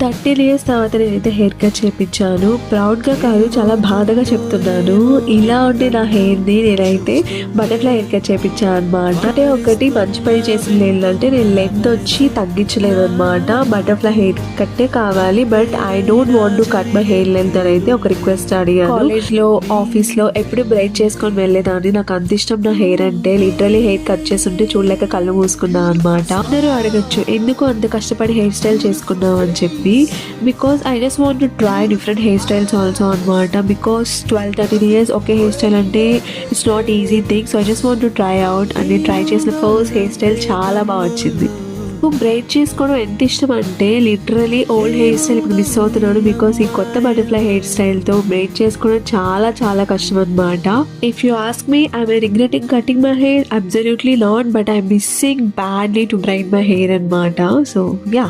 13 years తర్వాత నేనైతే hair cut చేయించాను. ప్రౌడ్గా కాదు, చాలా బాధగా చెప్తున్నాను. ఇలా ఉండే నా హెయిర్ని నేనైతే బటర్ఫ్లై హెయిర్ కట్ చేయించాను అనమాట. అంటే ఒకటి మంచి పని చేసింది ఏంటంటే నేను లెంత్ వచ్చి తగ్గించలేదు అనమాట. బటర్ఫ్లై హెయిర్ కట్టే కావాలి, but I don't want to cut my hair length అని అయితే ఒక రిక్వెస్ట్ అడిగాను. కాలేజ్లో ఆఫీస్లో ఎప్పుడు బ్రైట్ చేసుకొని వెళ్ళేదాన్ని. నాకు అంత ఇష్టం నా హెయిర్ అంటే. లిటరలీ హెయిర్ కట్ చేస్తుంటే చూడలేక కళ్ళు మూసుకున్నా అనమాట. అందరూ అడగచ్చు ఎందుకు అంత కష్టపడి హెయిర్ స్టైల్ చేసుకున్నావు అని చెప్పి. Because I just want to try different hair styles also అనమాట. బికాస్ 12-13 ఇయర్స్ ఒకే హెయిర్ స్టైల్ అంటే it's not easy thing. So I just want to try out. అని ట్రై చేసిన ఫస్ట్ హెయిర్ స్టైల్ చాలా బాగా వచ్చింది. బ్రైట్ చేసుకోవడం ఎంత ఇష్టం అంటే లిటరలీ ఓల్డ్ హెయిర్ స్టైల్ ఇప్పుడు మిస్ అవుతున్నాను. బికాస్ ఈ కొత్త బటర్ఫ్లై హెయిర్ స్టైల్తో బ్రైట్ చేసుకోవడం చాలా చాలా కష్టం అనమాట. If you ask me I regretting cutting my hair, absolutely not, but I missing badly to braid my hair అనమాట. So yeah.